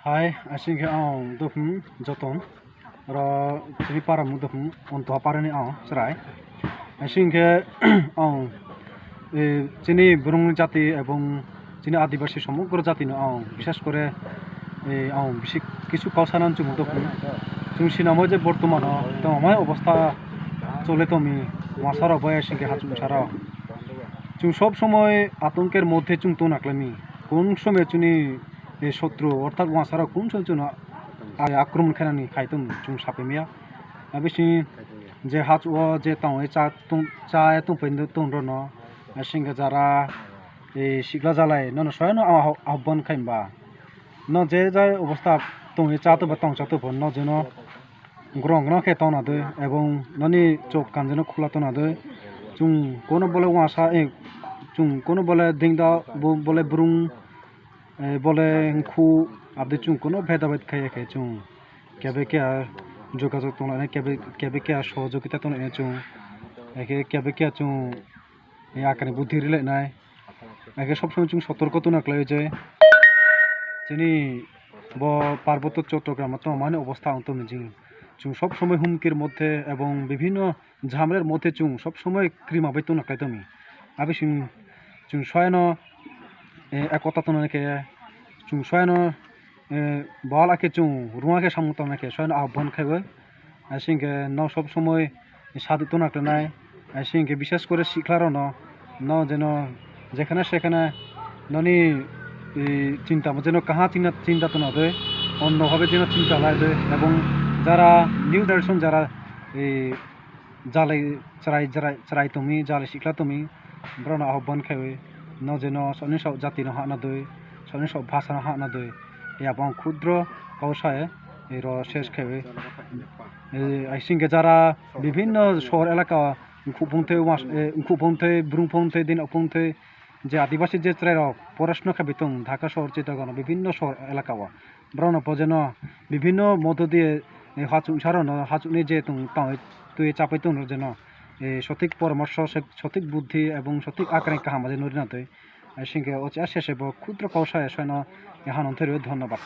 Hai, asing ke ang dukung joton ro sini para mu dukung untuk para ni ang serai. Asing ke ang sini burung jati এবং sini আদিবাসী সমগ্র জাতি no ang বিশেষ করে ang কিছু কাউসানান চুম দকুং চুম সিনামো যে বর্তমান তো আমার অবস্থা চলে তুমি মাসার অবয় সিংকে হাচুম সারা চুম সব সময় আতঙ্কের মধ্যে চুম তো নাকলামি কোন সময় চুনি শত্রু অর্থাৎ মাসারা কোন সময় চুন আক্রমণ খেলানি খাইতুম চুম সাপেমিয়া বেশি যে হাচ ও যে তাও চা এত পেন্দ তোমর ন সিংকে যারা এই শিগলা জ্বালায় ন সয় ন আহ্বান খাইমবা ন যে যার অবস্থা তুমি চাতো বা তং চাতো ভন ন যেন গ্রং গ্রং খে তনা দে এবং ননি চোখ কান যেন খোলা তনা দে চুং কোনো বলে ওয়াসা চুং কোনো বলে দিংদা বলে ব্রুং বলে খু আপনি চুং কোনো ভেদাভেদ খাইয়ে খাই চুং কেবে কে আর যোগাযোগ তোলা কেবে কে আর সহযোগিতা তোলা চুং একে কেবে কে চুং এই আকারে বুদ্ধি রিলে নাই একে সবসময় চুং সতর্ক তো নাকলাই যে যিনি পার্বত্য চট্টগ্রাম তো মানে অবস্থা অন্তমিজিং চুং সব সময় হুমকির মধ্যে এবং বিভিন্ন ঝামেলার মধ্যে চুং সব সময় ক্রিমাবাই তো নাকলাই তুমি আবে চুং সয়ন একতা তো নাকে চুং সয়ন বল আকে চুং রুয়াকে সামুত নাকে সয়ন আহ্বান খাইবে সিংকে ন সব সময় সাধু তো নাকলে নাই সিংকে বিশেষ করে শিখলারও ন যেন যেখানে সেখানে ননি চিন্তা যেন কাহা চিন্তা তো না দেয় অন্যভাবে যেন চিন্তা লাই দেয় এবং যারা নিউ জেনারেশন যারা এই জালে চড়াই তুমি জালে শিখলা তুমি ব্রণ আহ্বান খাইবে ন যেন সনি সব জাতি না হানা দই সনি সব ভাষা না হানা দই এবং ক্ষুদ্র কৌশায় এর শেষ খাইবে সিংকে যারা বিভিন্ন শহর এলাকা খুপন্থে ব্রুংপন্থে দিন অপন্থে যে আদিবাসী যে পড়াশোনা খাবি তুম ঢাকা শহর চিটাগণ বিভিন্ন শহর এলাকা ব্রণ যেন বিভিন্ন মধ্য দিয়ে হাচুং সারানো হাচুনি যে তুই চাপাই তুম যেন সঠিক পরামর্শ সঠিক বুদ্ধি এবং সঠিক আকারে কাহামা যে নদীনাতে সিংকে শেষে ক্ষুদ্র কৌশায় সৈন্য এহান ধন্যবাদ।